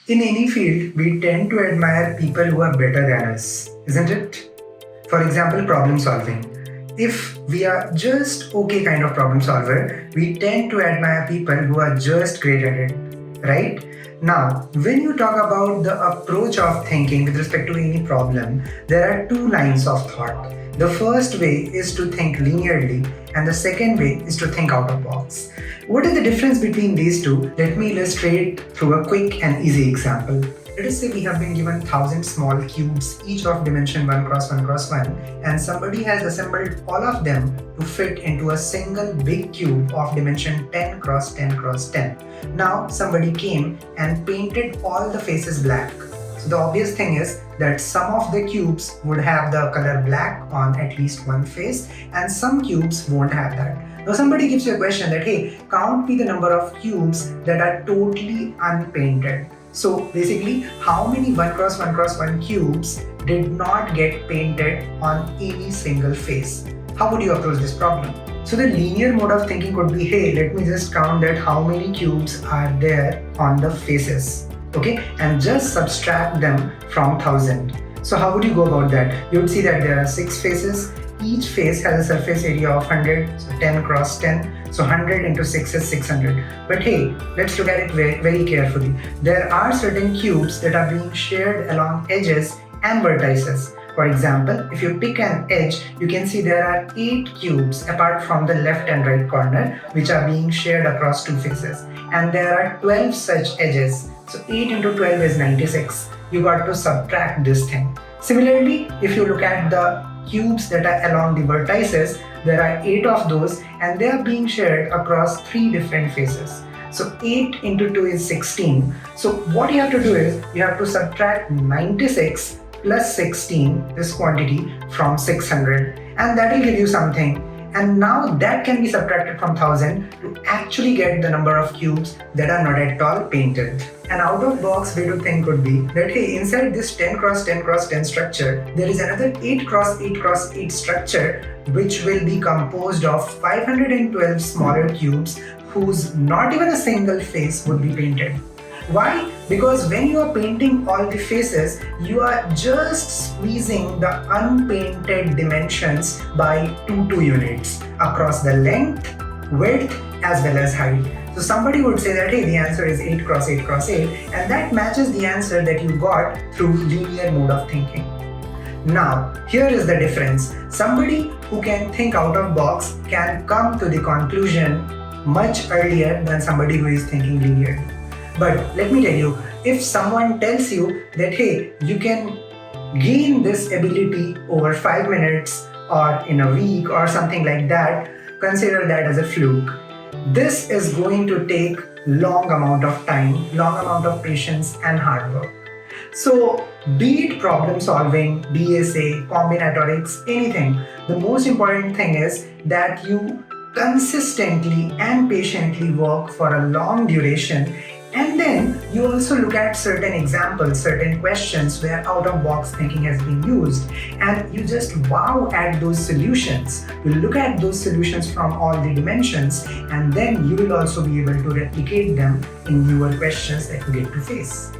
In any field, we tend to admire people who are better than us, isn't it? For example, problem solving. If we are just okay kind of problem solver, we tend to admire people who are just great at it, right? Now, when you talk about the approach of thinking with respect to any problem, there are two lines of thought. The first way is to think linearly, and the second way is to think out of box. What is the difference between these two? Let me illustrate through a quick and easy example. Let us say we have been given 1000 small cubes, each of dimension 1 cross 1 cross 1, and somebody has assembled all of them to fit into a single big cube of dimension 10 cross 10 cross 10. Now somebody came and painted all the faces black. So the obvious thing is that some of the cubes would have the color black on at least one face, and some cubes won't have that. Now somebody gives you a question that, hey, count me the number of cubes that are totally unpainted. So basically, how many 1 cross 1 cross 1 cubes did not get painted on any single face? How would you approach this problem? So the linear mode of thinking could be, hey, let me just count that how many cubes are there on the faces. Okay, and just subtract them from 1000. So how would you go about that? You would see that there are 6 faces. Each face has a surface area of 100, so 10 cross 10. So 100 into 6 is 600. But hey, let's look at it very, very carefully. There are certain cubes that are being shared along edges and vertices. For example, if you pick an edge, you can see there are 8 cubes apart from the left and right corner, which are being shared across 2 faces. And there are 12 such edges. So 8 into 12 is 96. You got to subtract this thing. Similarly, if you look at the cubes that are along the vertices, there are 8 of those, and they are being shared across 3 different faces. So 8 into 2 is 16. So what you have to do is, you have to subtract 96 plus 16, this quantity, from 600, and that will give you something. And now that can be subtracted from 1000 to actually get the number of cubes that are not at all painted. An out-of-box way to think would be that, hey, inside this 10 cross 10 cross 10 structure, there is another 8 cross 8 cross 8 structure which will be composed of 512 smaller cubes whose not even a single face would be painted. Why? Because when you are painting all the faces, you are just squeezing the unpainted dimensions by 2 units across the length, width, as well as height. So somebody would say that, hey, the answer is 8 cross 8 cross 8, and that matches the answer that you got through linear mode of thinking. Now, here is the difference. Somebody who can think out of box can come to the conclusion much earlier than somebody who is thinking linearly. But let me tell you, if someone tells you that, hey, you can gain this ability over 5 minutes or in a week or something like that, consider that as a fluke. This is going to take long amount of time, long amount of patience and hard work. So be it problem solving, BSA, combinatorics, anything, the most important thing is that you consistently and patiently work for a long duration. And then you also look at certain examples, certain questions where out-of-box thinking has been used, and you just wow at those solutions. You look at those solutions from all the dimensions, and then you will also be able to replicate them in newer questions that you get to face.